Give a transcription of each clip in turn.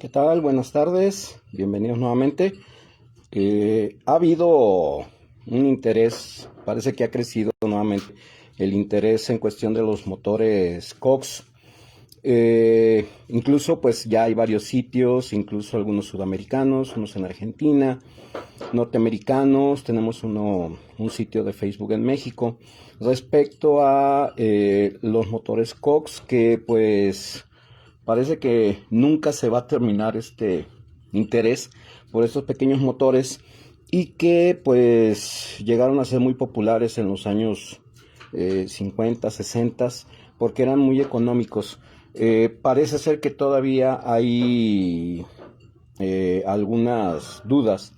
¿Qué tal? Buenas tardes, bienvenidos nuevamente. Ha habido un interés, parece que ha crecido nuevamente el interés en cuestión de los motores Cox. Incluso pues ya hay varios sitios, incluso algunos sudamericanos, unos en Argentina, norteamericanos, tenemos un sitio de Facebook en México respecto a los motores Cox que pues parece que nunca se va a terminar este interés por estos pequeños motores y que pues llegaron a ser muy populares en los años 50, 60 porque eran muy económicos. Parece ser que todavía hay algunas dudas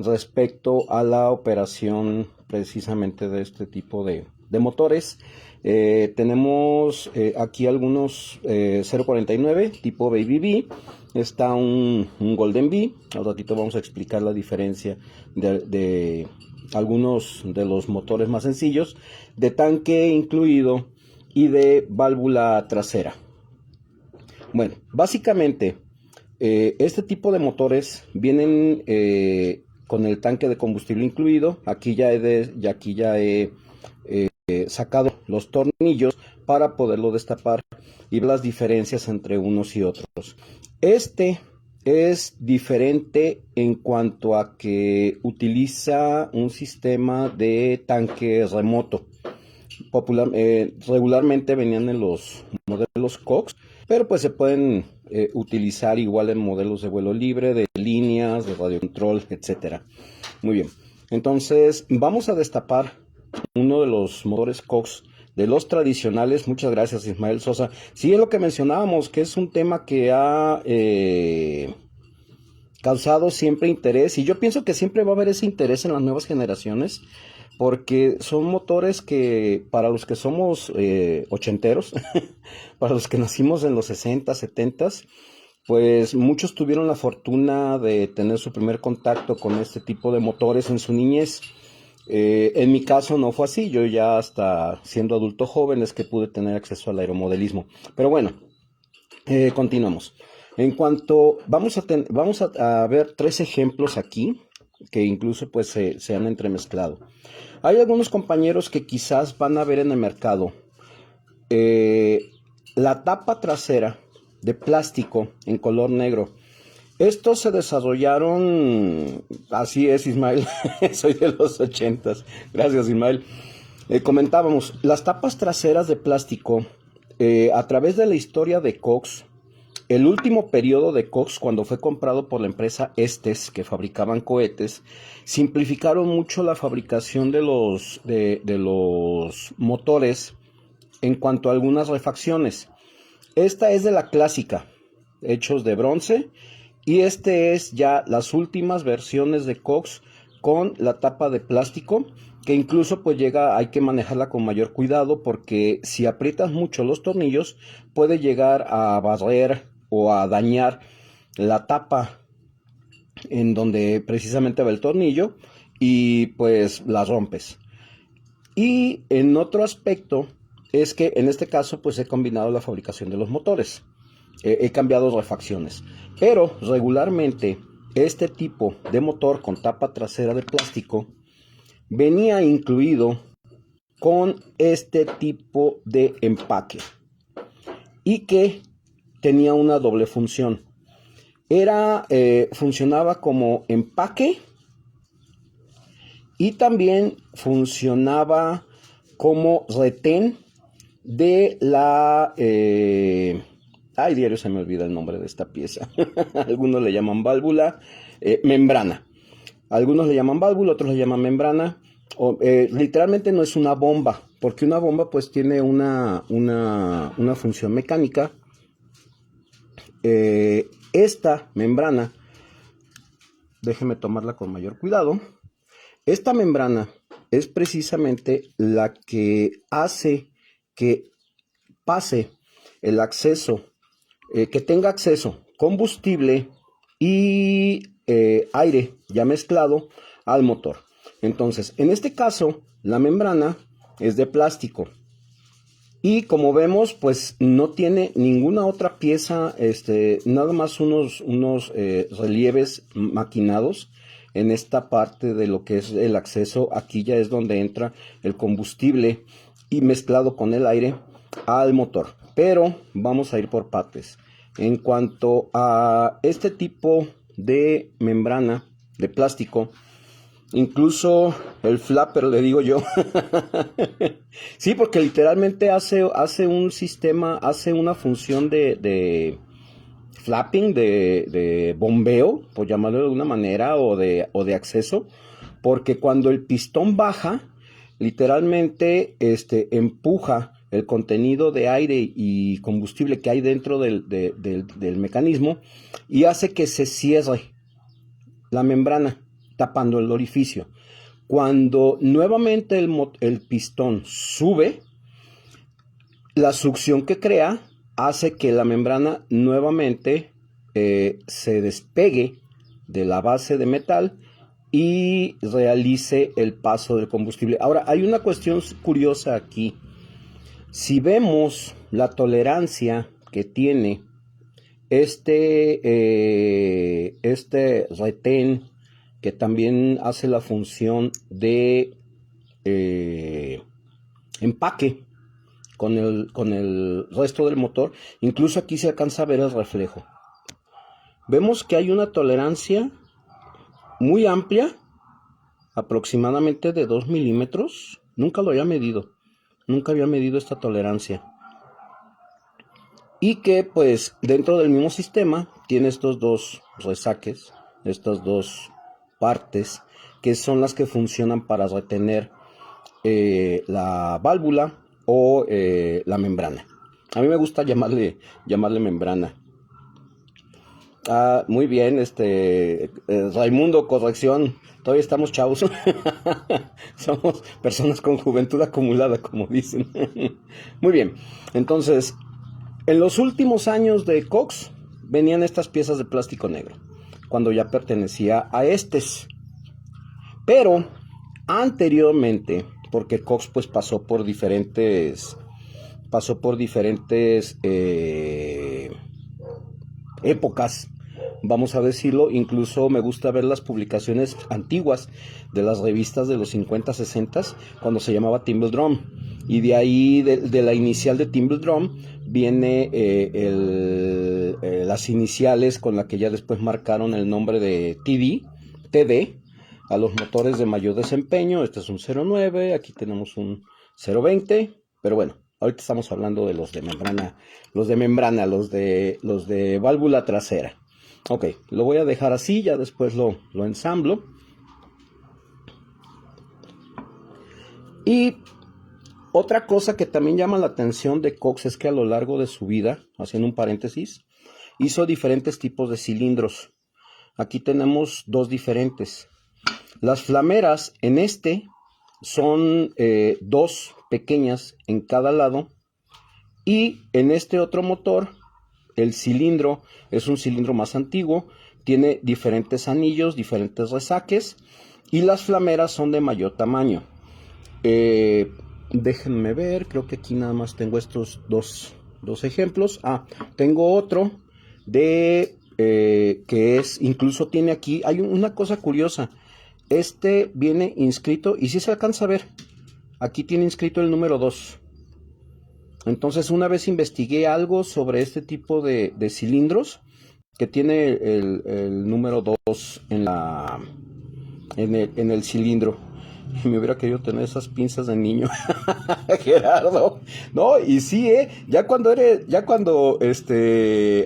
respecto a la operación precisamente de este tipo de motores. Tenemos aquí algunos 049 tipo Baby B, está un Golden B. Al ratito vamos a explicar la diferencia de algunos de los motores más sencillos, de tanque incluido y de válvula trasera. Bueno, básicamente este tipo de motores vienen con el tanque de combustible incluido. Aquí ya he sacado los tornillos para poderlo destapar y ver las diferencias entre unos y otros. Este es diferente en cuanto a que utiliza un sistema de tanque remoto. Regularmente venían en los modelos Cox, pero pues se pueden utilizar igual en modelos de vuelo libre, de líneas, de radiocontrol, etcétera. Muy bien, entonces vamos a destapar uno de los motores Cox de los tradicionales. Muchas gracias, Ismael Sosa. Sí, es lo que mencionábamos, que es un tema que ha causado siempre interés, y yo pienso que siempre va a haber ese interés en las nuevas generaciones, porque son motores que para los que somos ochenteros, para los que nacimos en los 60, 70, pues muchos tuvieron la fortuna de tener su primer contacto con este tipo de motores en su niñez. En mi caso no fue así, yo ya hasta siendo adulto joven es que pude tener acceso al aeromodelismo. Pero bueno, continuamos. En cuanto, vamos a ver tres ejemplos aquí, que incluso pues se han entremezclado. Hay algunos compañeros que quizás van a ver en el mercado la tapa trasera de plástico en color negro. Estos se desarrollaron, así es, Ismael, soy de los 80. Gracias, Ismael. Comentábamos, las tapas traseras de plástico, a través de la historia de Cox, el último periodo de Cox, cuando fue comprado por la empresa Estes, que fabricaban cohetes, simplificaron mucho la fabricación de los motores en cuanto a algunas refacciones. Esta es de la clásica, hechos de bronce, y este es ya las últimas versiones de Cox con la tapa de plástico, que incluso pues hay que manejarla con mayor cuidado, porque si aprietas mucho los tornillos puede llegar a barrer o a dañar la tapa en donde precisamente va el tornillo y pues la rompes. Y en otro aspecto es que en este caso pues he combinado la fabricación de los motores, he cambiado refacciones, pero regularmente este tipo de motor con tapa trasera de plástico venía incluido con este tipo de empaque y que tenía una doble función. Funcionaba como empaque y también funcionaba como retén de la... ay, diario se me olvida el nombre de esta pieza. Algunos le llaman válvula, membrana. Algunos le llaman válvula, otros le llaman membrana. Literalmente no es una bomba, porque una bomba pues tiene una función mecánica. Esta membrana, déjeme tomarla con mayor cuidado. Esta membrana es precisamente la que hace que pase el acceso, que tenga acceso combustible y aire ya mezclado al motor. Entonces, en este caso, la membrana es de plástico. Y como vemos, pues no tiene ninguna otra pieza, nada más unos relieves maquinados en esta parte de lo que es el acceso. Aquí ya es donde entra el combustible y mezclado con el aire al motor. Pero vamos a ir por partes. En cuanto a este tipo de membrana de plástico, incluso el flapper, le digo yo. Sí, porque literalmente hace un sistema, hace una función de flapping, de bombeo, por llamarlo de alguna manera, o de acceso, porque cuando el pistón baja, literalmente empuja el contenido de aire y combustible que hay dentro del mecanismo y hace que se cierre la membrana, tapando el orificio. Cuando nuevamente el pistón sube, la succión que crea hace que la membrana nuevamente se despegue de la base de metal y realice el paso del combustible. Ahora, hay una cuestión curiosa aquí. Si vemos la tolerancia que tiene este retén, que también hace la función de empaque con el resto del motor, incluso aquí se alcanza a ver el reflejo. Vemos que hay una tolerancia muy amplia, aproximadamente de 2 milímetros. Nunca lo había medido, nunca había medido esta tolerancia. Y que pues dentro del mismo sistema tiene estos dos resaques, estas dos partes, que son las que funcionan para retener la válvula o la membrana. A mí me gusta llamarle membrana. Ah, muy bien, Raimundo, corrección, todavía estamos chavos. Somos personas con juventud acumulada, como dicen. Muy bien, entonces, en los últimos años de Cox venían estas piezas de plástico negro, cuando ya pertenecía a Estes. Pero anteriormente, porque Cox pues pasó por diferentes épocas, vamos a decirlo. Incluso me gusta ver las publicaciones antiguas de las revistas de los 50, 60, cuando se llamaba Timble Drum, y de ahí de la inicial de Timble Drum viene las iniciales con la que ya después marcaron el nombre de TD a los motores de mayor desempeño. Este es un 09, aquí tenemos un 020, pero bueno, ahorita estamos hablando de los de membrana, los de válvula trasera. Ok, lo voy a dejar así, ya después lo ensamblo. Y otra cosa que también llama la atención de Cox es que a lo largo de su vida, haciendo un paréntesis, hizo diferentes tipos de cilindros. Aquí tenemos dos diferentes. Las flameras en son dos pequeñas en cada lado, y en este otro motor el cilindro es un cilindro más antiguo, tiene diferentes anillos, diferentes resaques, y las flameras son de mayor tamaño. Déjenme ver, creo que aquí nada más tengo estos dos ejemplos. Tengo otro de que es, incluso tiene aquí, hay una cosa curiosa. Viene inscrito, y si se alcanza a ver, aquí tiene inscrito el número 2. Entonces, una vez investigué algo sobre este tipo de cilindros, que tiene el número 2 en el cilindro. Y me hubiera querido tener esas pinzas de niño, Gerardo. No, y sí,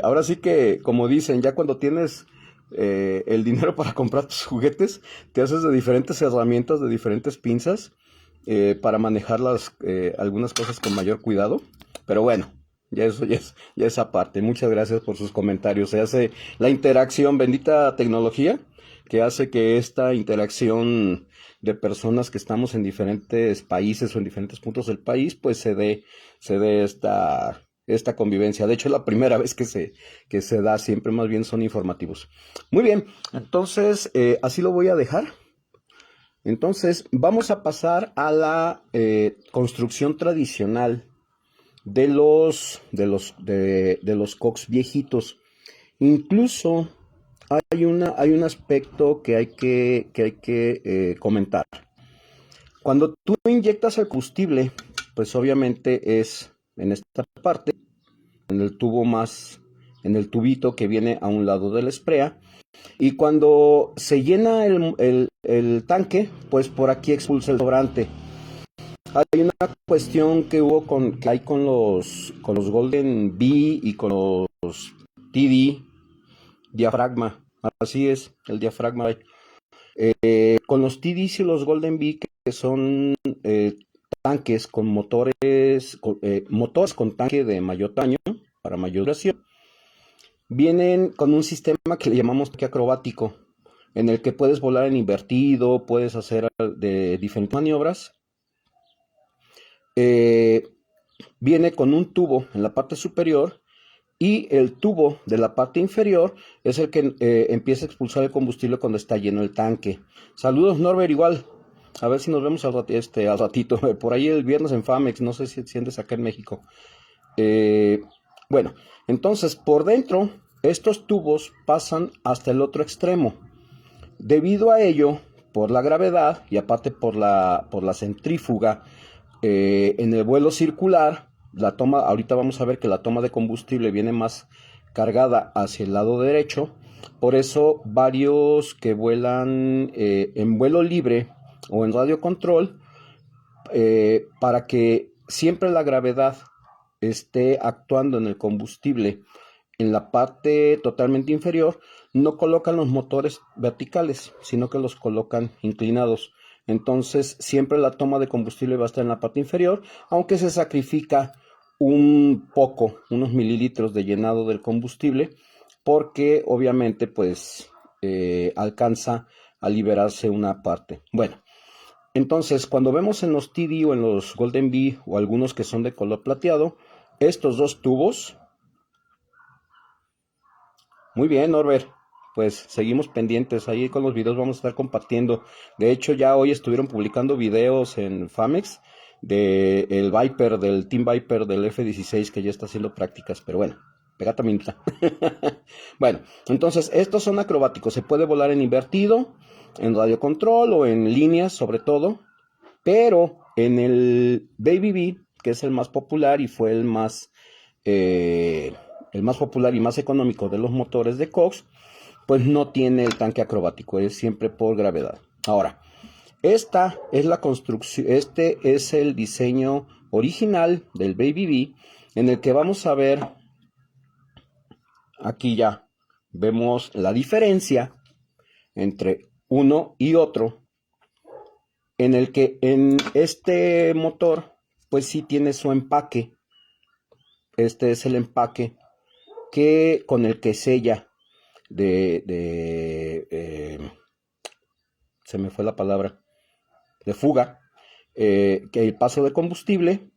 ahora sí que, como dicen, ya cuando tienes el dinero para comprar tus juguetes, te haces de diferentes herramientas, de diferentes pinzas, para manejar algunas cosas con mayor cuidado. Pero bueno, ya es aparte. Muchas gracias por sus comentarios. Se hace la interacción, bendita tecnología, que hace que esta interacción de personas que estamos en diferentes países o en diferentes puntos del país, pues se dé esta convivencia. De hecho, es la primera vez que se da, siempre más bien son informativos. Muy bien, entonces así lo voy a dejar. Entonces vamos a pasar a la construcción tradicional de los Cox viejitos. Incluso hay un aspecto que hay que comentar. Cuando tú inyectas el combustible, pues obviamente es en esta parte, en el tubito que viene a un lado del sprea. Y cuando se llena el tanque, pues por aquí expulsa el sobrante. Hay una cuestión que hay con los Golden Bee y con los TD, diafragma. Así es, el diafragma. Con los TDs y los Golden Bee, que son tanques con motores con tanque de mayor tamaño, para mayor duración, vienen con un sistema que le llamamos tanque acrobático, en el que puedes volar en invertido, puedes hacer de diferentes maniobras. Viene con un tubo en la parte superior y el tubo de la parte inferior es el que empieza a expulsar el combustible cuando está lleno el tanque. Saludos, Norbert, igual. A ver si nos vemos al ratito. Por ahí el viernes en Famex, no sé si sientes acá en México. Bueno, entonces por dentro estos tubos pasan hasta el otro extremo. Debido a ello, por la gravedad y aparte por la centrífuga, en el vuelo circular, ahorita vamos a ver que la toma de combustible viene más cargada hacia el lado derecho. Por eso varios que vuelan en vuelo libre o en radio control, para que siempre la gravedad esté actuando en el combustible en la parte totalmente inferior, no colocan los motores verticales, sino que los colocan inclinados. Entonces siempre la toma de combustible va a estar en la parte inferior, aunque se sacrifica un poco, unos mililitros de llenado del combustible, porque obviamente pues alcanza a liberarse una parte. Bueno, entonces cuando vemos en los TD o en los Golden Bee o algunos que son de color plateado, estos dos tubos. Muy bien, Norbert. Pues seguimos pendientes. Ahí con los videos vamos a estar compartiendo. De hecho, ya hoy estuvieron publicando videos en Famex del Viper, del Team Viper del F-16 que ya está haciendo prácticas. Pero bueno, pegata minta. Bueno, entonces estos son acrobáticos. Se puede volar en invertido, en radio control o en líneas sobre todo. Pero en el Baby Bee, que es el más popular y fue el más popular y más económico de los motores de Cox, pues no tiene el tanque acrobático, es siempre por gravedad. Ahora, esta es la construcción, este es el diseño original del Baby Bee, en el que vamos a ver, aquí ya vemos la diferencia entre uno y otro, en el que en este motor, pues sí tiene su empaque. Este es el empaque con el que sella se me fue la palabra, de fuga, que el paso de combustible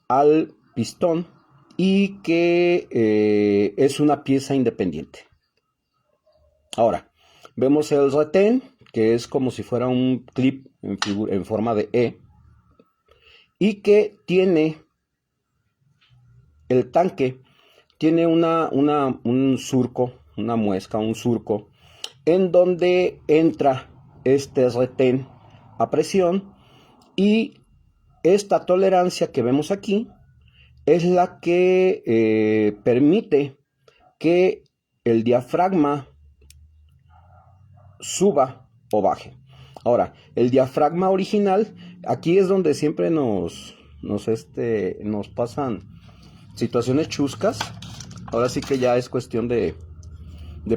al pistón y que es una pieza independiente. Ahora, vemos el retén, que es como si fuera un clip en forma de E, y que tiene el tanque, tiene un surco, una muesca, un surco, en donde entra este retén a presión, y esta tolerancia que vemos aquí es la que permite que el diafragma suba o baje. Ahora, el diafragma original, aquí es donde siempre nos pasan situaciones chuscas. Ahora sí que ya es cuestión de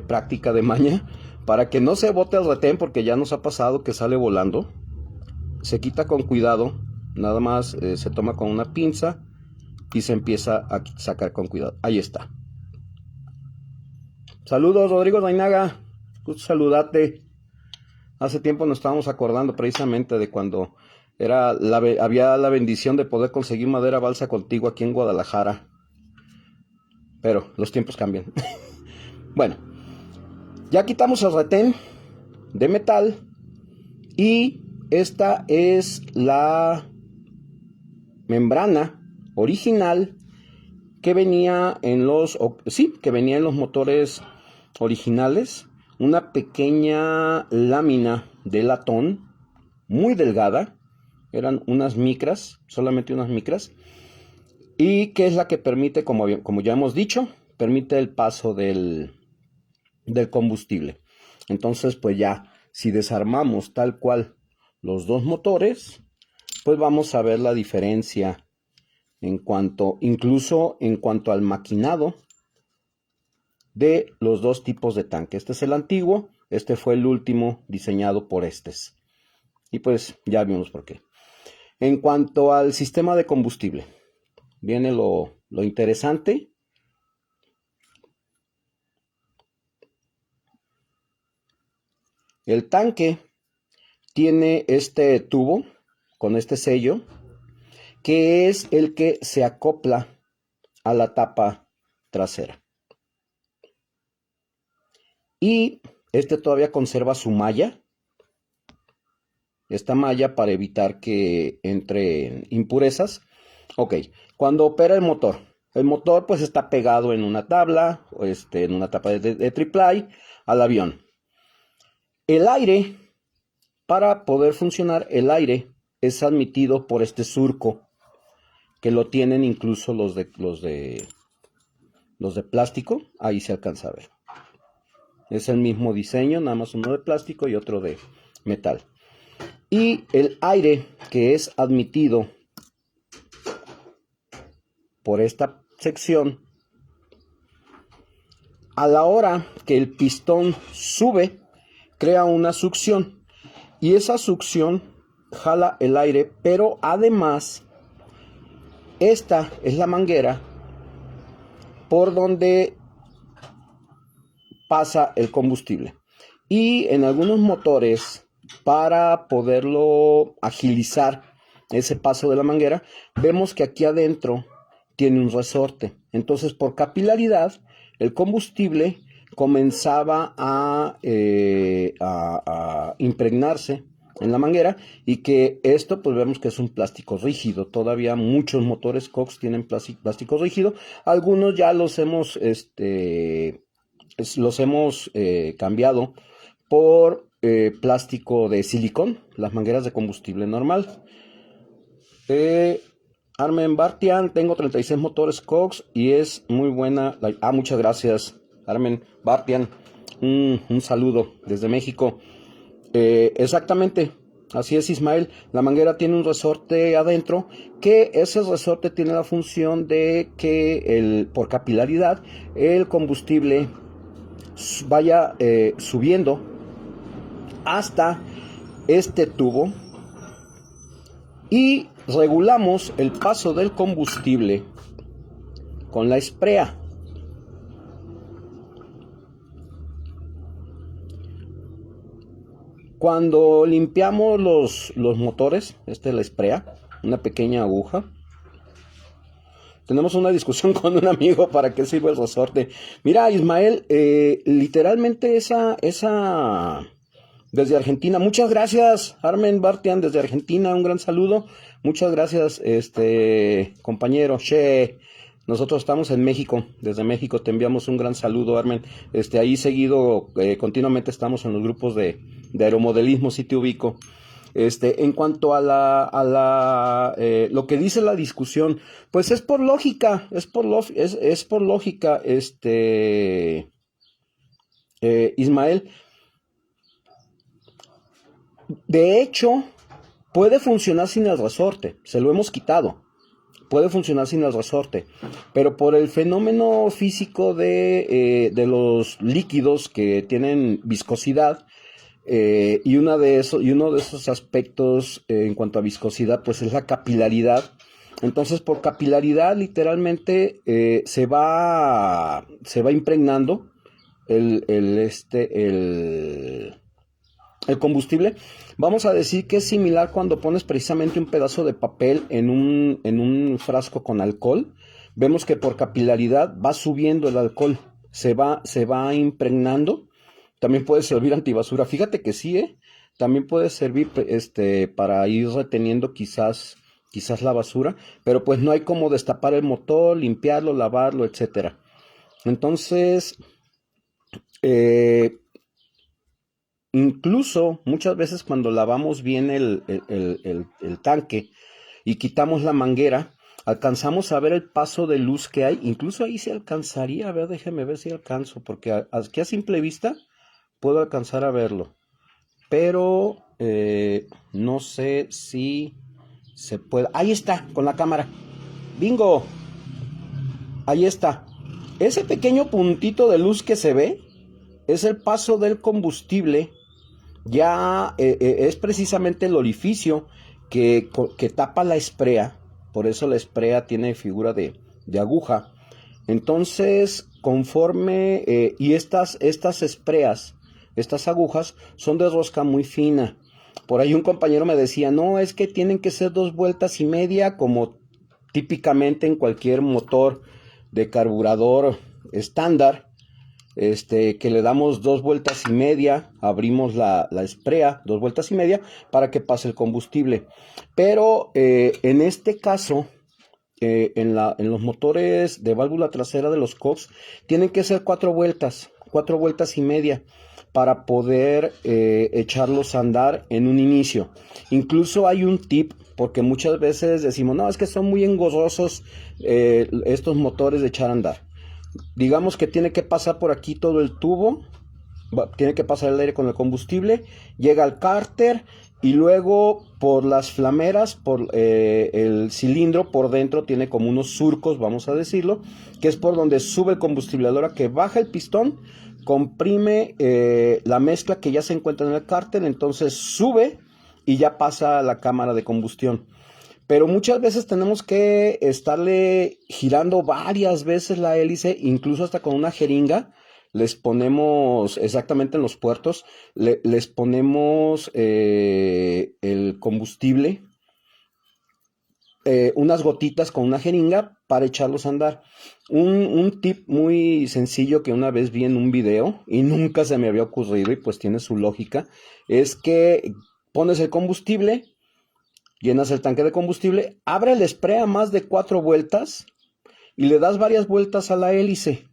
práctica, de maña, para que no se bote el retén, porque ya nos ha pasado que sale volando. Se quita con cuidado, nada más se toma con una pinza y se empieza a sacar con cuidado. Ahí está. Saludos, Rodrigo Dainaga, gusto saludarte. Hace tiempo nos estábamos acordando precisamente de cuando había la bendición de poder conseguir madera balsa contigo aquí en Guadalajara. Pero los tiempos cambian. Bueno, ya quitamos el retén de metal y esta es la membrana original que venía en que venía en los motores originales, una pequeña lámina de latón muy delgada, eran unas micras, solamente unas micras, y que es la que permite, como ya hemos dicho, permite el paso del combustible. Entonces, pues ya, si desarmamos tal cual los dos motores, pues vamos a ver la diferencia incluso en cuanto al maquinado de los dos tipos de tanque. Este es el antiguo, este fue el último diseñado por Estes. Y pues ya vimos por qué. En cuanto al sistema de combustible, viene lo interesante. El tanque tiene este tubo con este sello, que es el que se acopla a la tapa trasera. Y este todavía conserva su malla, esta malla para evitar que entre impurezas. Ok, cuando opera el motor pues está pegado en una tabla, en una tapa de triplay al avión. El aire, para poder funcionar, el aire es admitido por este surco, que lo tienen incluso los de plástico, ahí se alcanza a ver. Es el mismo diseño, nada más uno de plástico y otro de metal. Y el aire que es admitido por esta sección, a la hora que el pistón sube, crea una succión. Y esa succión jala el aire, pero además, esta es la manguera por donde pasa el combustible. Y en algunos motores, para poderlo agilizar ese paso de la manguera, vemos que aquí adentro tiene un resorte. Entonces, por capilaridad, el combustible comenzaba a impregnarse en la manguera, y que esto pues vemos que es un plástico rígido. Todavía muchos motores Cox tienen plástico rígido. Algunos ya los hemos cambiado por plástico de silicón, las mangueras de combustible normal. Armen Bartian, tengo 36 motores Cox y es muy buena. Muchas gracias, Armen Bartian. Un saludo desde México. Exactamente, así es, Ismael. La manguera tiene un resorte adentro, que ese resorte tiene la función de que por capilaridad el combustible vaya subiendo hasta este tubo, y regulamos el paso del combustible con la esprea. Cuando limpiamos los motores, esta es la esprea, una pequeña aguja. Tenemos una discusión con un amigo para qué sirve el resorte. Mira, Ismael, literalmente esa desde Argentina. Muchas gracias, Armen Bartian, desde Argentina, un gran saludo. Muchas gracias, compañero. Nosotros estamos en México, desde México te enviamos un gran saludo, Armen. Ahí seguido, continuamente estamos en los grupos de aeromodelismo, si te ubico. En cuanto a lo que dice la discusión, pues es por lógica, es por lógica, Ismael. De hecho, puede funcionar sin el resorte, se lo hemos quitado. Puede funcionar sin el resorte, pero por el fenómeno físico de los líquidos que tienen viscosidad, y uno de esos aspectos en cuanto a viscosidad, pues es la capilaridad. Entonces, por capilaridad, literalmente se va impregnando el combustible. Vamos a decir que es similar cuando pones precisamente un pedazo de papel en un frasco con alcohol. Vemos que por capilaridad va subiendo el alcohol, se va impregnando. También puede servir antibasura. Fíjate que sí, también puede servir para ir reteniendo quizás quizás la basura, pero pues no hay como destapar el motor, limpiarlo, lavarlo, etcétera. Entonces, eh, incluso muchas veces cuando lavamos bien el tanque y quitamos la manguera, alcanzamos a ver el paso de luz que hay. Incluso ahí se alcanzaría a ver, déjeme ver si alcanzo, porque aquí a simple vista puedo alcanzar a verlo. Pero no sé si se puede. Ahí está, con la cámara. Bingo, ahí está. Ese pequeño puntito de luz que se ve es el paso del combustible. Ya es precisamente el orificio que tapa la esprea. Por eso la esprea tiene figura de aguja. Entonces, conforme, y estas espreas, estas agujas, son de rosca muy fina. Por ahí un compañero me decía, no, es que tienen que ser 2,5 vueltas, como típicamente en cualquier motor de carburador estándar, que le damos 2,5 vueltas, abrimos la esprea, 2,5 vueltas para que pase el combustible. Pero en este caso, en los motores de válvula trasera de los Cox, tienen que ser 4 vueltas, 4,5 vueltas para poder echarlos a andar en un inicio. Incluso hay un tip, porque muchas veces decimos, no, es que son muy engorrosos estos motores de echar a andar. Digamos que tiene que pasar por aquí todo el tubo, tiene que pasar el aire con el combustible, llega al cárter y luego por las flameras, por el cilindro por dentro tiene como unos surcos, vamos a decirlo, que es por donde sube el combustible. A la hora que baja el pistón, comprime la mezcla que ya se encuentra en el cárter, entonces sube y ya pasa a la cámara de combustión. Pero muchas veces tenemos que estarle girando varias veces la hélice, incluso hasta con una jeringa. Les ponemos exactamente en los puertos, les ponemos el combustible, unas gotitas con una jeringa para echarlos a andar. Un tip muy sencillo que una vez vi en un video y nunca se me había ocurrido y pues tiene su lógica, es que pones el combustible, llenas el tanque de combustible, abre el spray a más de 4 vueltas y le das varias vueltas a la hélice.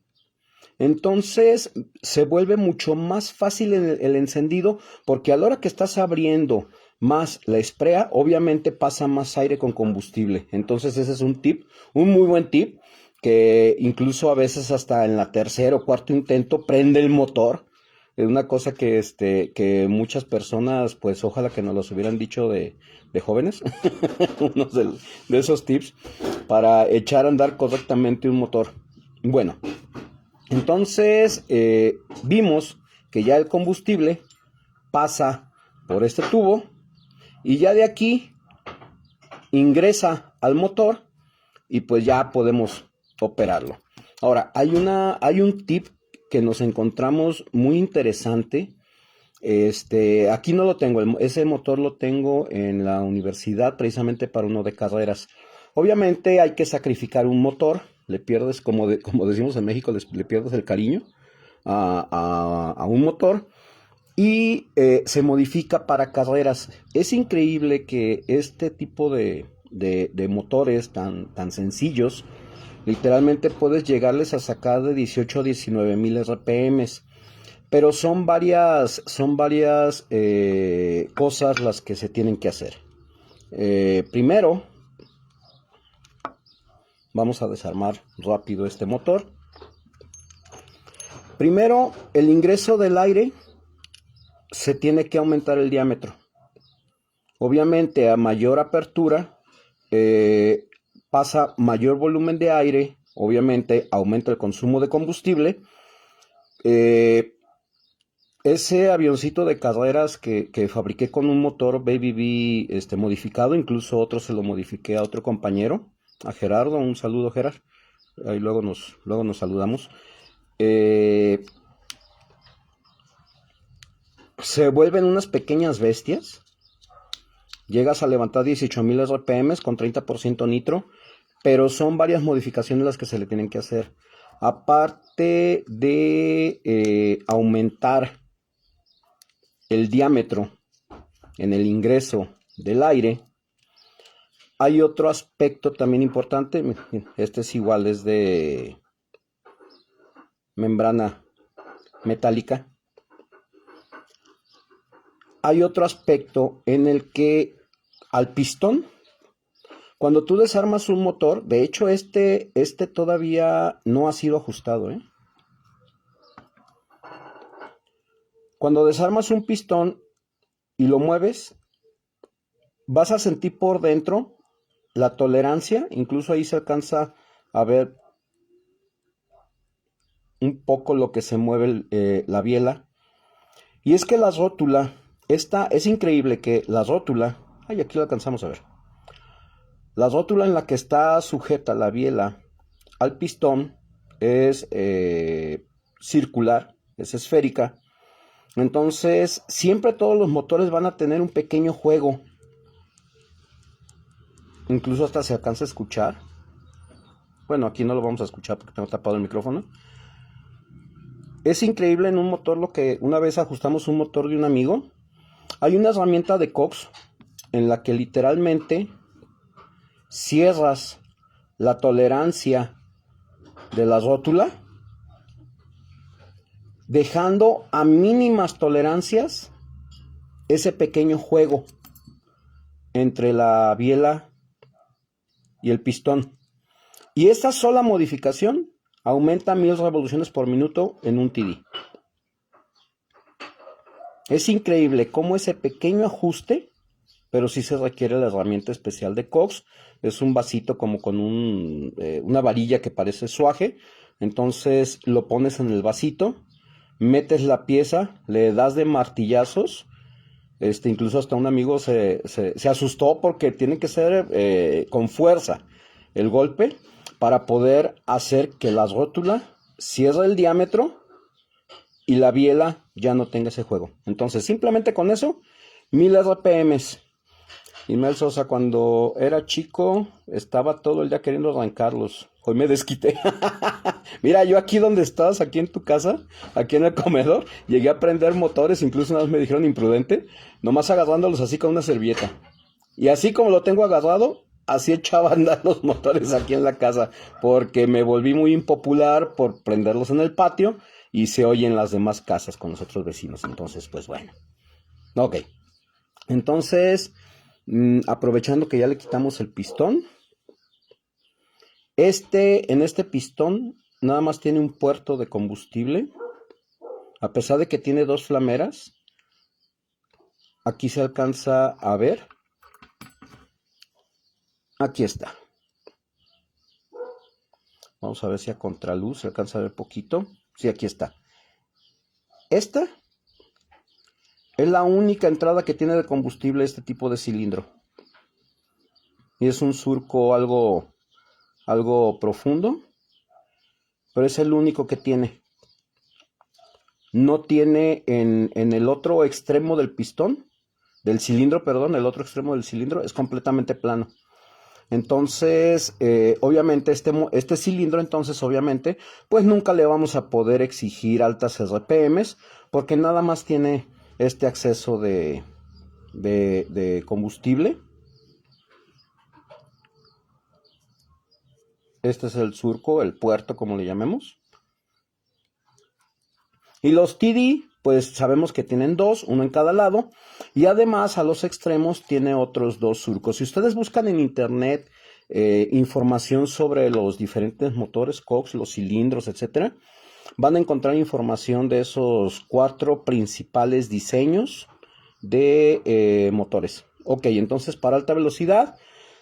Entonces se vuelve mucho más fácil el encendido, porque a la hora que estás abriendo más la esprea, obviamente pasa más aire con combustible. Entonces ese es un tip, un muy buen tip, que incluso a veces hasta en la tercera o cuarto intento prende el motor. Es una cosa que muchas personas, pues ojalá que nos los hubieran dicho de jóvenes, unos de esos tips para echar a andar correctamente un motor. Bueno, entonces vimos que ya el combustible pasa por este tubo y ya de aquí ingresa al motor y pues ya podemos operarlo. Ahora, hay un tip que nos encontramos muy interesante. Aquí no lo tengo, ese motor lo tengo en la universidad precisamente para uno de carreras. Obviamente hay que sacrificar un motor, le pierdes, como decimos en México, le pierdes el cariño a un motor y se modifica para carreras. Es increíble que este tipo de motores tan sencillos, literalmente puedes llegarles a sacar de 18 a 19 mil RPM. Pero son varias cosas las que se tienen que hacer. Primero, vamos a desarmar rápido este motor. Primero, el ingreso del aire se tiene que aumentar el diámetro. Obviamente, a mayor apertura, pasa mayor volumen de aire. Obviamente, aumenta el consumo de combustible. Ese avioncito de carreras que fabriqué con un motor Baby B modificado, incluso otro se lo modifiqué a otro compañero, a Gerardo, un saludo Gerard, ahí luego nos saludamos. Se vuelven unas pequeñas bestias, llegas a levantar 18,000 RPM con 30% nitro, pero son varias modificaciones las que se le tienen que hacer. Aparte de aumentar el diámetro en el ingreso del aire, Hay otro aspecto también importante. Este es igual, es de membrana metálica. Hay otro aspecto en el que al pistón, cuando tú desarmas un motor, de hecho este todavía no ha sido ajustado, ¿eh? Cuando desarmas un pistón y lo mueves, vas a sentir por dentro la tolerancia, incluso ahí se alcanza a ver un poco lo que se mueve la biela. Y es que la rótula, esta es increíble que la rótula, ay, aquí lo alcanzamos a ver. La rótula en la que está sujeta la biela al pistón es circular, es esférica. Entonces, siempre todos los motores van a tener un pequeño juego. Incluso hasta se alcanza a escuchar. Bueno, aquí no lo vamos a escuchar porque tengo tapado el micrófono. Es increíble en un motor lo que una vez ajustamos un motor de un amigo. Hay una herramienta de Cox en la que literalmente cierras la tolerancia de la rótula, dejando a mínimas tolerancias ese pequeño juego entre la biela y el pistón. Y esta sola modificación aumenta 1000 revoluciones por minuto en un TD. Es increíble cómo ese pequeño ajuste, pero sí se requiere la herramienta especial de Cox. Es un vasito como con una varilla que parece suaje. Entonces lo pones en el vasito, metes la pieza, le das de martillazos. Incluso hasta un amigo se asustó porque tiene que ser con fuerza el golpe para poder hacer que la rótula cierre el diámetro y la biela ya no tenga ese juego. Entonces, simplemente con eso, 1000 RPMs. Ismael Sosa, cuando era chico, estaba todo el día queriendo arrancarlos. Hoy me desquité. Mira, yo aquí donde estás, aquí en tu casa, aquí en el comedor, llegué a prender motores, incluso una vez me dijeron imprudente, nomás agarrándolos así con una servilleta. Y así como lo tengo agarrado, así echaba a andar los motores aquí en la casa, porque me volví muy impopular por prenderlos en el patio y se oye en las demás casas con los otros vecinos. Entonces, pues bueno. Ok. Entonces, aprovechando que ya le quitamos el pistón, en este pistón nada más tiene un puerto de combustible, a pesar de que tiene dos flameras. Aquí se alcanza a ver, aquí está. Vamos a ver si a contraluz se alcanza a ver poquito. Sí, aquí está. Esta es la única entrada que tiene de combustible este tipo de cilindro. Y es un surco algo profundo, pero es el único que tiene. No tiene en el otro extremo del pistón, del cilindro, perdón, el otro extremo del cilindro es completamente plano. Entonces, obviamente este cilindro, entonces obviamente, pues nunca le vamos a poder exigir altas RPMs porque nada más tiene este acceso de combustible. Este es el surco, el puerto, como le llamemos. Y los TD, pues sabemos que tienen dos, uno en cada lado. Y además a los extremos tiene otros dos surcos. Si ustedes buscan en internet información sobre los diferentes motores Cox, los cilindros, etcétera, van a encontrar información de esos 4 principales diseños de motores. Ok, entonces para alta velocidad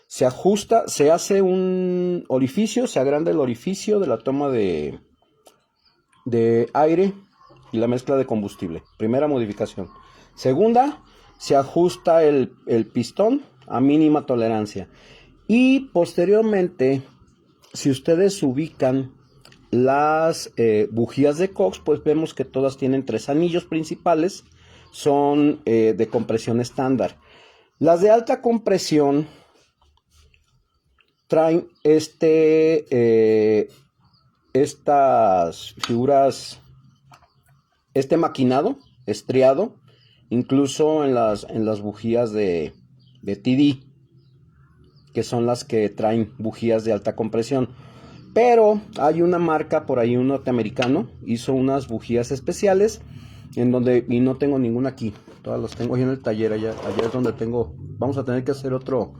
se ajusta, se hace un orificio, se agranda el orificio de la toma de aire y la mezcla de combustible. Primera modificación. Segunda, se ajusta el pistón a mínima tolerancia. Y posteriormente, si ustedes ubican las bujías de Cox, pues vemos que todas tienen 3 anillos principales, son de compresión estándar. Las de alta compresión traen estas figuras, este maquinado estriado, incluso en las bujías de TD. que son las que traen bujías de alta compresión. Pero hay una marca por ahí, un norteamericano, hizo unas bujías especiales en donde, y no tengo ninguna aquí, todas las tengo ahí en el taller, allá es donde tengo, vamos a tener que hacer otro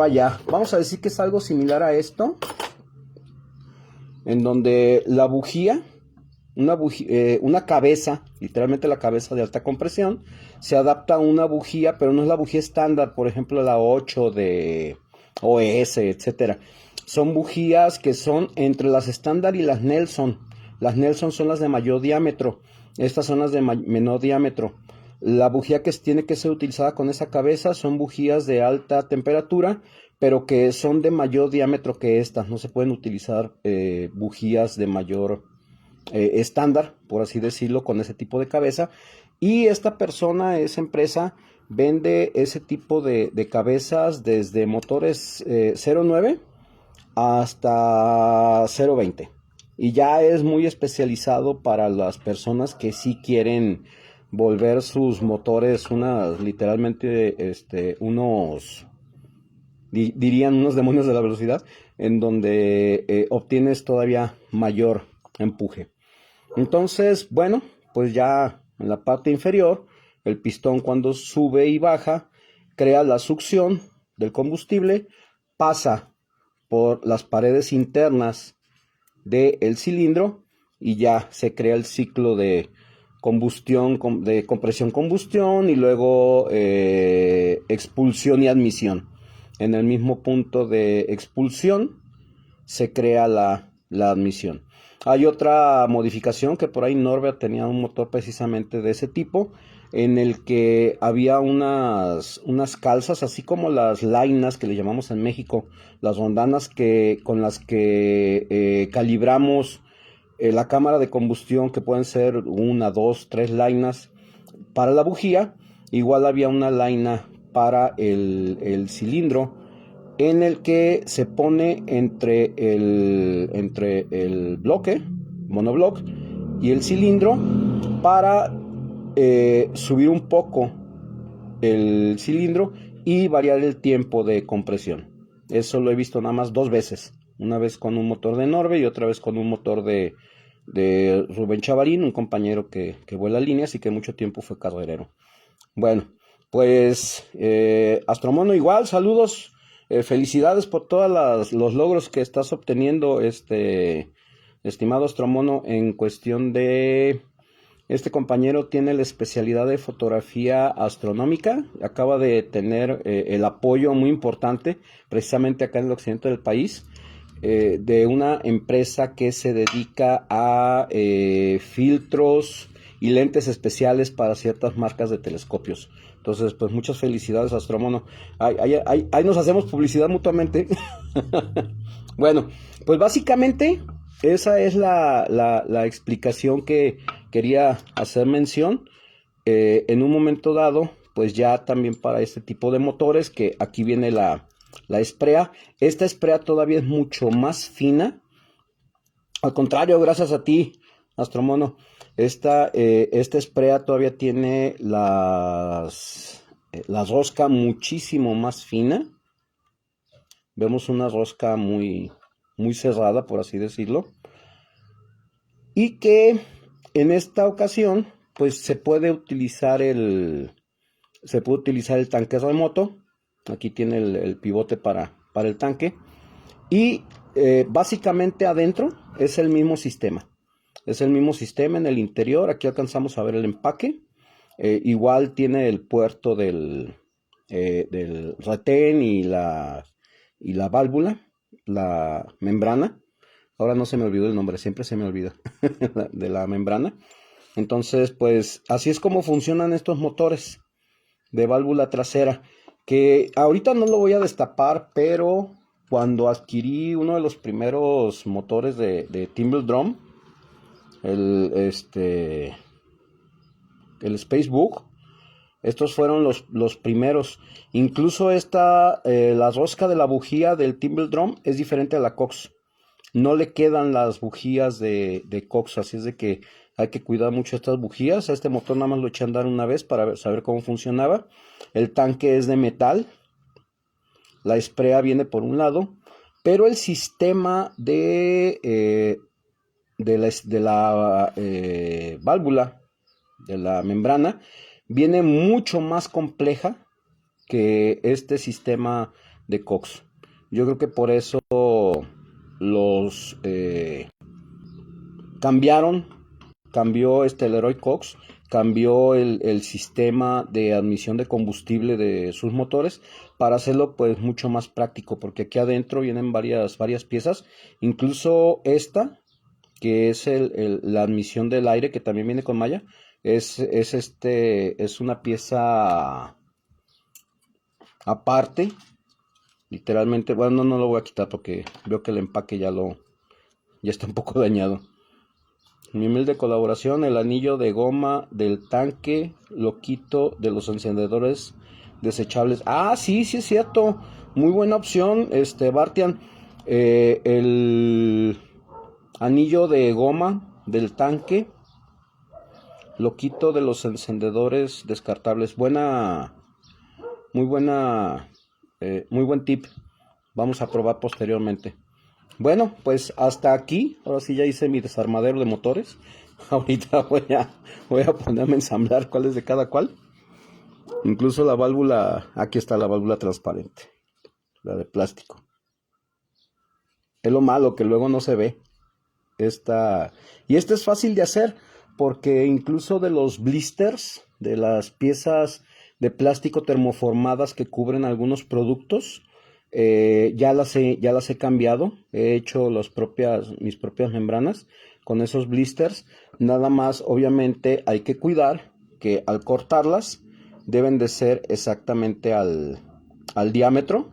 allá. Vamos a decir que es algo similar a esto, en donde la bujía, una cabeza, literalmente la cabeza de alta compresión, se adapta a una bujía, pero no es la bujía estándar, por ejemplo la 8 de OS, etcétera. Son bujías que son entre las estándar y las Nelson. Las Nelson son las de mayor diámetro, estas son las de menor diámetro. La bujía que tiene que ser utilizada con esa cabeza son bujías de alta temperatura, pero que son de mayor diámetro que estas. No se pueden utilizar bujías de mayor estándar, por así decirlo, con ese tipo de cabeza. Y esta persona, esa empresa, vende ese tipo de cabezas desde motores 0.9 hasta 0.20. Y ya es muy especializado para las personas que sí quieren volver sus motores literalmente dirían unos demonios de la velocidad, en donde obtienes todavía mayor empuje. Entonces, bueno, pues ya en la parte inferior, el pistón cuando sube y baja, crea la succión del combustible, pasa por las paredes internas del cilindro y ya se crea el ciclo de combustión, de compresión-combustión y luego expulsión y admisión. En el mismo punto de expulsión se crea la admisión. Hay otra modificación que por ahí Norbert tenía un motor precisamente de ese tipo, en el que había unas calzas, así como las lainas que le llamamos en México, las rondanas con las que calibramos la cámara de combustión, que pueden ser 1, 2, 3 lainas para la bujía. Igual había una laina para el cilindro, en el que se pone entre el bloque, monobloc, y el cilindro para subir un poco el cilindro y variar el tiempo de compresión. Eso lo he visto nada más 2 veces. Una vez con un motor de Norbe y otra vez con un motor de Rubén Chavarín, un compañero que vuela líneas y que mucho tiempo fue carrerero. Bueno, pues Astromono igual, saludos. Felicidades por todos los logros que estás obteniendo, estimado Astromono, en cuestión de... Este compañero tiene la especialidad de fotografía astronómica, acaba de tener el apoyo muy importante, precisamente acá en el occidente del país, de una empresa que se dedica a filtros y lentes especiales para ciertas marcas de telescopios. Entonces, pues muchas felicidades, Astromono. Ahí nos hacemos publicidad mutuamente. Bueno, pues básicamente esa es la explicación que quería hacer mención. En un momento dado, pues ya también para este tipo de motores, que aquí viene la esprea. Esta esprea todavía es mucho más fina. Al contrario, gracias a ti, Astromono. Esta esprea todavía tiene la rosca muchísimo más fina. Vemos una rosca muy, muy cerrada, por así decirlo. Y que en esta ocasión, pues se puede utilizar el tanque remoto. Aquí tiene el pivote para el tanque. Y básicamente adentro es el mismo sistema. Es el mismo sistema en el interior. Aquí alcanzamos a ver el empaque. Igual tiene el puerto del retén y la válvula, la membrana. Ahora no se me olvidó el nombre, siempre se me olvida de la membrana. Entonces, pues así es como funcionan estos motores de válvula trasera, que ahorita no lo voy a destapar, pero cuando adquirí uno de los primeros motores de Timble Drum, el Spacebook, estos fueron los primeros. Incluso la rosca de la bujía del Timble Drum es diferente a la Cox. No le quedan las bujías de Cox, así es de que hay que cuidar mucho estas bujías. A este motor nada más lo eché a andar una vez para saber cómo funcionaba. El tanque es de metal. la esprea viene por un lado, pero el sistema de la válvula, de la membrana, viene mucho más compleja que este sistema de Cox. Yo creo que por eso los cambió el Leroy Cox, cambió el sistema de admisión de combustible de sus motores para hacerlo pues mucho más práctico, porque aquí adentro vienen varias piezas, incluso esta que es la admisión del aire, que también viene con malla, es una pieza aparte, literalmente. Bueno, no lo voy a quitar porque veo que el empaque ya está un poco dañado. Mi humilde colaboración: el anillo de goma del tanque lo quito de los encendedores desechables. Ah, sí, es cierto. Muy buena opción, Bartian. El anillo de goma del tanque lo quito de los encendedores descartables. Muy buen tip. Vamos a probar posteriormente. Bueno, pues hasta aquí. Ahora sí ya hice mi desarmadero de motores. Ahorita voy a ponerme a ensamblar cuál es de cada cual. Incluso la válvula, aquí está la válvula transparente, la de plástico. Es lo malo que luego no se ve. Y este es fácil de hacer porque incluso de los blisters, de las piezas de plástico termoformadas que cubren algunos productos, ya las he cambiado. He hecho mis propias membranas con esos blisters. Nada más, obviamente, hay que cuidar que al cortarlas deben de ser exactamente al diámetro.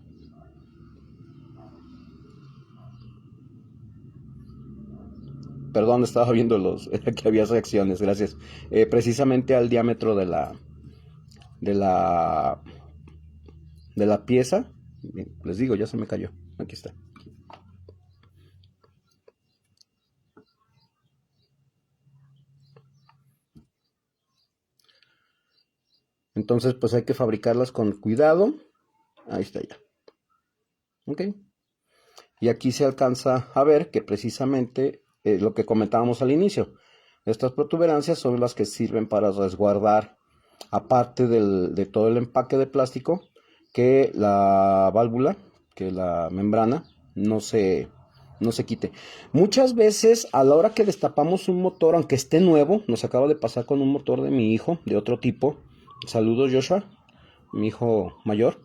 Perdón, estaba viendo que había reacciones, gracias. Precisamente al diámetro de la pieza. Bien, les digo, ya se me cayó. Aquí está. Entonces, pues hay que fabricarlas con cuidado. Ahí está ya. Ok. Y aquí se alcanza a ver que precisamente lo que comentábamos al inicio. Estas protuberancias son las que sirven para resguardar, aparte de todo el empaque de plástico, que la válvula, que la membrana no se quite. Muchas veces a la hora que destapamos un motor, aunque esté nuevo, nos acaba de pasar con un motor de mi hijo, de otro tipo. Saludos, Joshua, mi hijo mayor.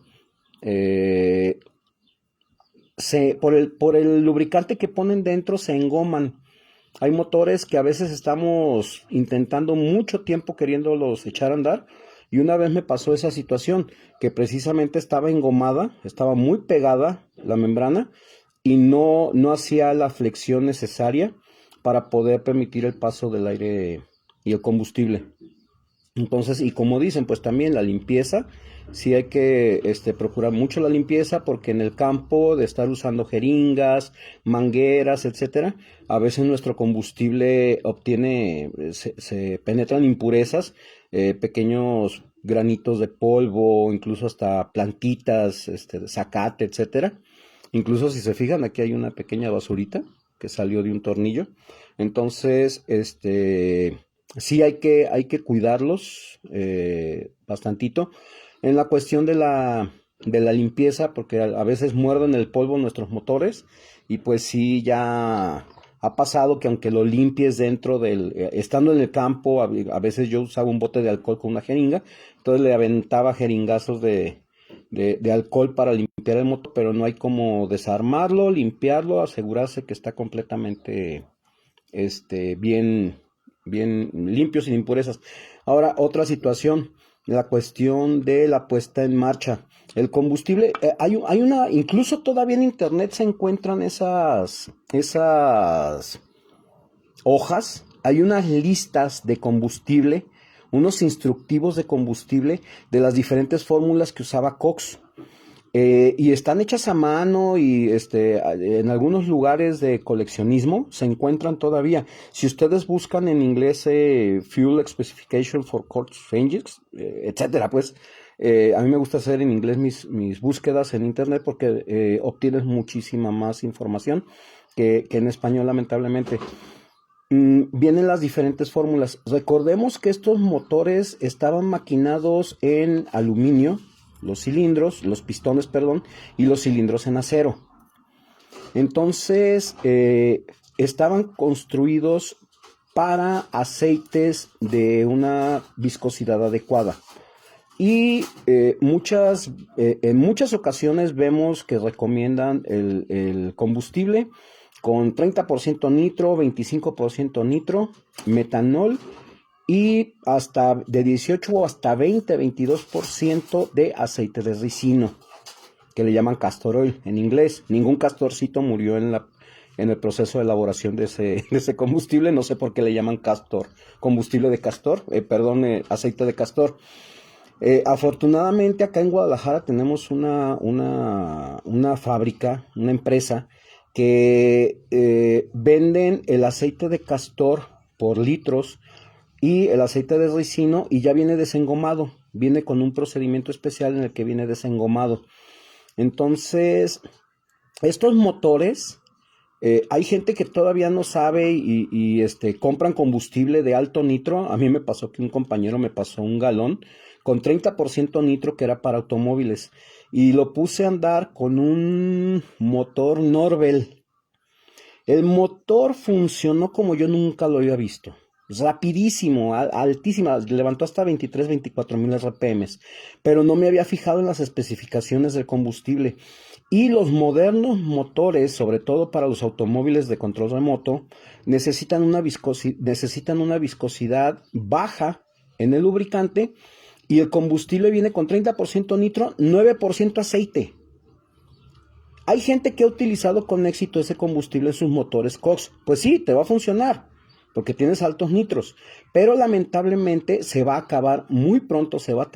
Por el lubricante que ponen dentro se engoman. Hay motores que a veces estamos intentando mucho tiempo queriéndolos echar a andar, y una vez me pasó esa situación, que precisamente estaba engomada, estaba muy pegada la membrana y no hacía la flexión necesaria para poder permitir el paso del aire y el combustible. Entonces, y como dicen, pues también la limpieza, sí hay que procurar mucho la limpieza, porque en el campo de estar usando jeringas, mangueras, etcétera, a veces nuestro combustible se penetran impurezas, pequeños granitos de polvo, incluso hasta plantitas, de zacate, etcétera. Incluso si se fijan, aquí hay una pequeña basurita que salió de un tornillo. Entonces, sí hay que cuidarlos bastantito en la cuestión de la limpieza, porque a veces muerden el polvo nuestros motores, y pues sí, ya ha pasado que aunque lo limpies estando en el campo, a veces yo usaba un bote de alcohol con una jeringa, entonces le aventaba jeringazos de alcohol para limpiar el motor, pero no hay como desarmarlo, limpiarlo, asegurarse que está completamente bien limpio, sin impurezas. Ahora, otra situación, la cuestión de la puesta en marcha. El combustible, hay una, incluso todavía en internet se encuentran esas hojas, hay unas listas de combustible, unos instructivos de combustible de las diferentes fórmulas que usaba Cox. Y están hechas a mano, y en algunos lugares de coleccionismo se encuentran todavía. Si ustedes buscan en inglés Fuel Specification for Cox Engines, etcétera, pues A mí me gusta hacer en inglés mis búsquedas en internet porque obtienes muchísima más información que en español, lamentablemente. Vienen las diferentes fórmulas. Recordemos que estos motores estaban maquinados en aluminio, los pistones, perdón, y los cilindros en acero. Entonces, estaban construidos para aceites de una viscosidad adecuada. Y en muchas ocasiones vemos que recomiendan el combustible con 30% nitro, 25% nitro, metanol y hasta de 18 o hasta 22% de aceite de ricino, que le llaman castor oil en inglés. Ningún castorcito murió en el proceso de elaboración de ese combustible. No sé por qué le llaman castor, combustible de castor, aceite de castor. Afortunadamente acá en Guadalajara tenemos una fábrica, una empresa que venden el aceite de castor por litros y el aceite de ricino, y ya viene desengomado, viene con un procedimiento especial en el que viene desengomado. Entonces, estos motores, hay gente que todavía no sabe y compran combustible de alto nitro. A mí me pasó que un compañero me pasó un galón con 30% nitro que era para automóviles, y lo puse a andar con un motor Norbel. El motor funcionó como yo nunca lo había visto. Rapidísimo, altísima, levantó hasta 23-24 mil RPM, pero no me había fijado en las especificaciones del combustible. Y los modernos motores, sobre todo para los automóviles de control remoto, necesitan una viscosidad baja en el lubricante, y el combustible viene con 30% nitro, 9% aceite. Hay gente que ha utilizado con éxito ese combustible en sus motores Cox. Pues sí, te va a funcionar, porque tienes altos nitros, pero lamentablemente se va a acabar muy pronto, se va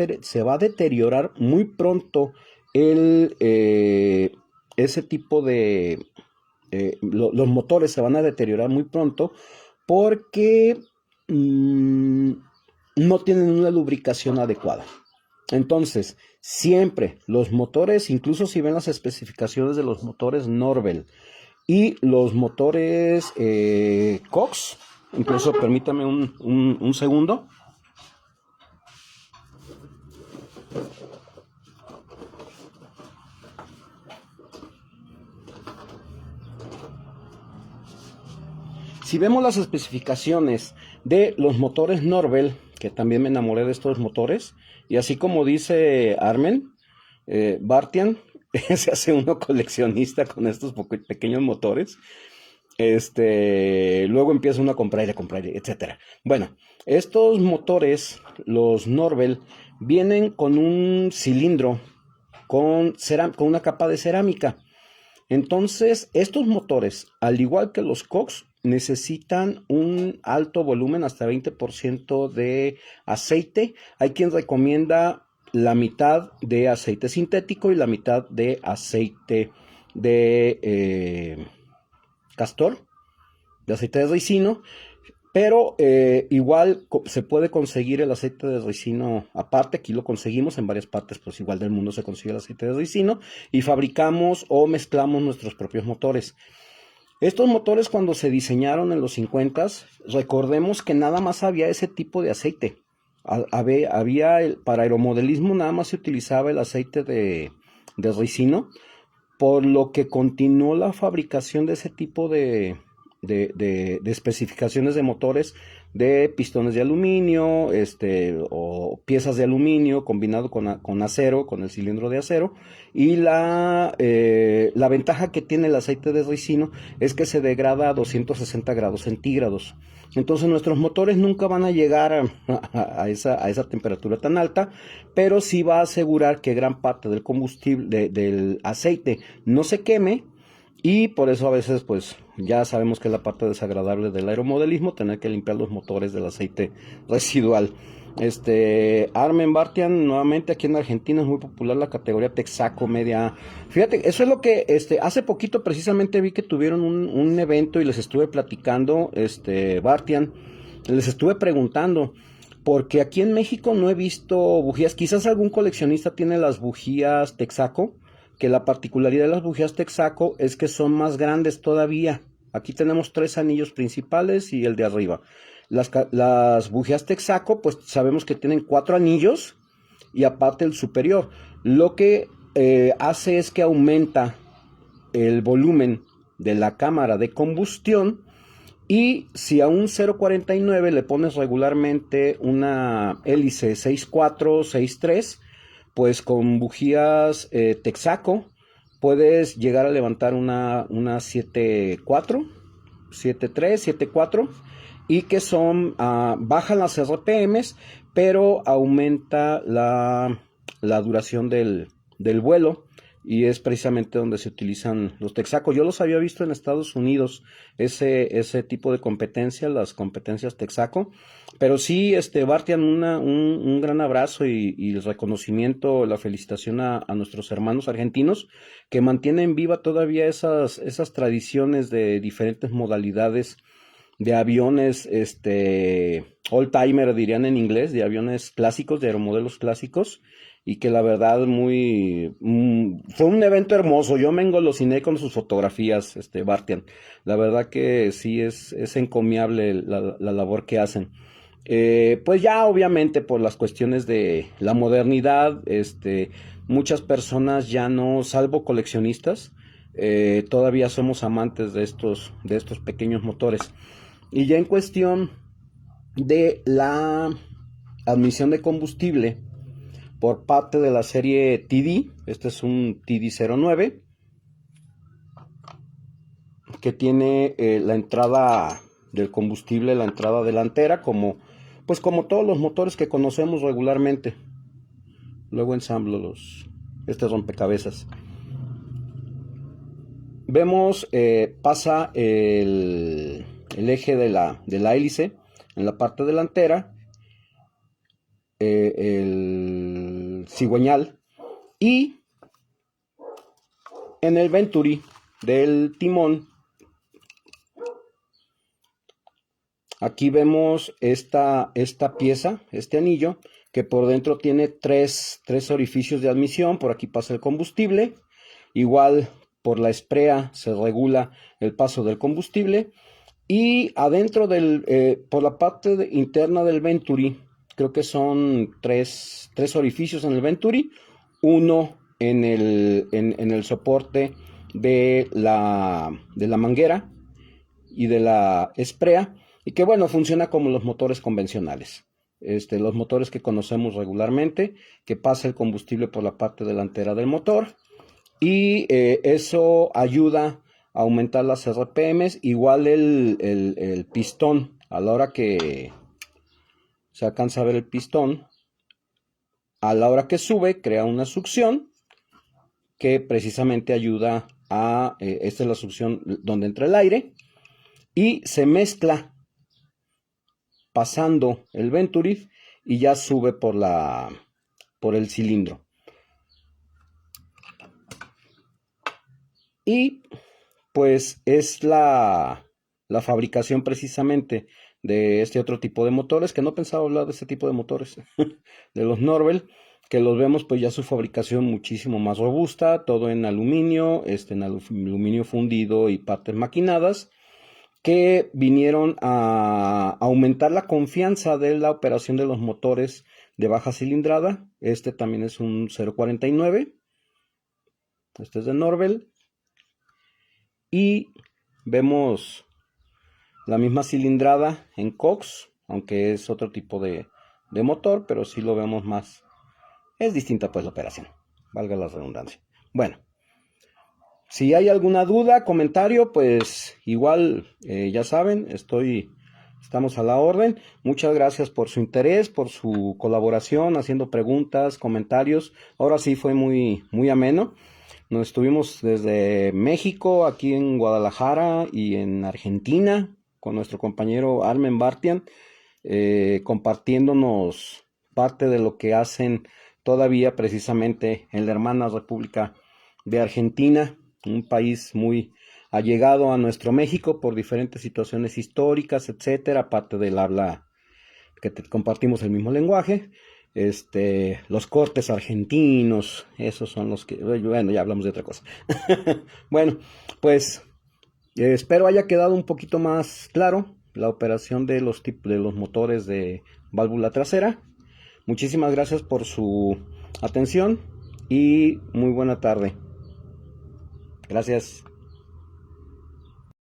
a deteriorar muy pronto ese tipo de... los motores se van a deteriorar muy pronto porque no tienen una lubricación adecuada. Entonces, siempre los motores, incluso si ven las especificaciones de los motores Norbel y los motores Cox, incluso permítame un segundo. Si vemos las especificaciones de los motores Norbel, que también me enamoré de estos motores, y así como dice Armen Bartian, se hace uno coleccionista con estos pequeños motores. Luego empieza uno a comprar, etcétera. Bueno, estos motores, los Norbel, vienen con un cilindro con una capa de cerámica. Entonces, estos motores, al igual que los Cox, necesitan un alto volumen, hasta 20% de aceite. Hay quien recomienda la mitad de aceite sintético y la mitad de aceite de castor, de aceite de ricino, pero igual se puede conseguir el aceite de ricino aparte. Aquí lo conseguimos en varias partes, pues igual del mundo se consigue el aceite de ricino, y fabricamos o mezclamos nuestros propios motores. Estos motores, cuando se diseñaron en los 50s, recordemos que nada más había ese tipo de aceite. Para aeromodelismo nada más se utilizaba el aceite de ricino, por lo que continuó la fabricación de ese tipo de especificaciones de motores, de pistones de aluminio, o piezas de aluminio combinado con acero, con el cilindro de acero. Y la ventaja que tiene el aceite de ricino es que se degrada a 260 grados centígrados. Entonces nuestros motores nunca van a llegar a esa temperatura tan alta, pero sí va a asegurar que gran parte del combustible, del aceite, no se queme. Y por eso a veces, pues, ya sabemos que es la parte desagradable del aeromodelismo, tener que limpiar los motores del aceite residual. Armen Bartian, nuevamente aquí en Argentina es muy popular la categoría Texaco Media A. Fíjate, eso es lo que, hace poquito precisamente vi que tuvieron un evento y les estuve platicando, Bartian, les estuve preguntando, porque aquí en México no he visto bujías. Quizás algún coleccionista tiene las bujías Texaco, que la particularidad de las bujías Texaco es que son más grandes todavía. Aquí tenemos 3 anillos principales y el de arriba. Las bujías Texaco, pues sabemos que tienen 4 anillos y aparte el superior. Lo que hace es que aumenta el volumen de la cámara de combustión, y si a un 0.49 le pones regularmente una hélice 6.4, 6.3, pues con bujías Texaco puedes llegar a levantar una 7.4, 7.3, 7.4, y que son, bajan las RPMs, pero aumenta la duración del vuelo, y es precisamente donde se utilizan los Texaco. Yo los había visto en Estados Unidos, ese tipo de competencia, las competencias Texaco. Pero sí, Bartian, un gran abrazo y el reconocimiento, la felicitación a nuestros hermanos argentinos que mantienen viva todavía esas tradiciones de diferentes modalidades de aviones, old timer dirían en inglés, de aviones clásicos, de aeromodelos clásicos, y que la verdad fue un evento hermoso. Yo me engolosiné con sus fotografías, Bartian. La verdad que sí es encomiable la labor que hacen. Pues ya obviamente por las cuestiones de la modernidad, muchas personas ya no, salvo coleccionistas, todavía somos amantes de estos pequeños motores. Y ya en cuestión de la admisión de combustible por parte de la serie TD, este es un TD09 que tiene la entrada del combustible, la entrada delantera, como todos los motores que conocemos regularmente. Luego ensamblo este rompecabezas. Vemos, pasa el eje de la hélice en la parte delantera, el cigüeñal, y en el venturi del timón, aquí vemos esta pieza, este anillo, que por dentro tiene tres orificios de admisión. Por aquí pasa el combustible. Igual por la esprea se regula el paso del combustible. Y adentro por la parte interna del venturi, creo que son tres orificios en el venturi. Uno en el soporte de la manguera y de la esprea. Y que bueno, funciona como los motores convencionales. Los motores que conocemos regularmente, que pasa el combustible por la parte delantera del motor, y eso ayuda a aumentar las RPMs. Igual el pistón, a la hora que se alcanza a ver el pistón, a la hora que sube, crea una succión que precisamente ayuda a, esta es la succión donde entra el aire, y se mezcla pasando el venturi y ya sube por el cilindro. Y pues es la fabricación precisamente de este otro tipo de motores, que no pensaba hablar de este tipo de motores, de los Norvell, que los vemos pues ya su fabricación muchísimo más robusta, todo en aluminio, en aluminio fundido y partes maquinadas, que vinieron a aumentar la confianza de la operación de los motores de baja cilindrada. Este también es un 0.49, este es de Norvell, y vemos la misma cilindrada en Cox, aunque es otro tipo de motor, pero sí lo vemos más, es distinta pues la operación, valga la redundancia. Bueno, si hay alguna duda, comentario, pues igual, ya saben, estamos a la orden. Muchas gracias por su interés, por su colaboración, haciendo preguntas, comentarios. Ahora sí fue muy, muy ameno. Nos estuvimos desde México, aquí en Guadalajara y en Argentina, con nuestro compañero Armen Bartian, compartiéndonos parte de lo que hacen todavía precisamente en la hermana República de Argentina, un país muy allegado a nuestro México por diferentes situaciones históricas, etcétera, aparte del habla que compartimos el mismo lenguaje. Los cortes argentinos, esos son los que, bueno, ya hablamos de otra cosa. Bueno, pues espero haya quedado un poquito más claro la operación de los motores de válvula trasera. Muchísimas gracias por su atención y muy buena tarde. Gracias.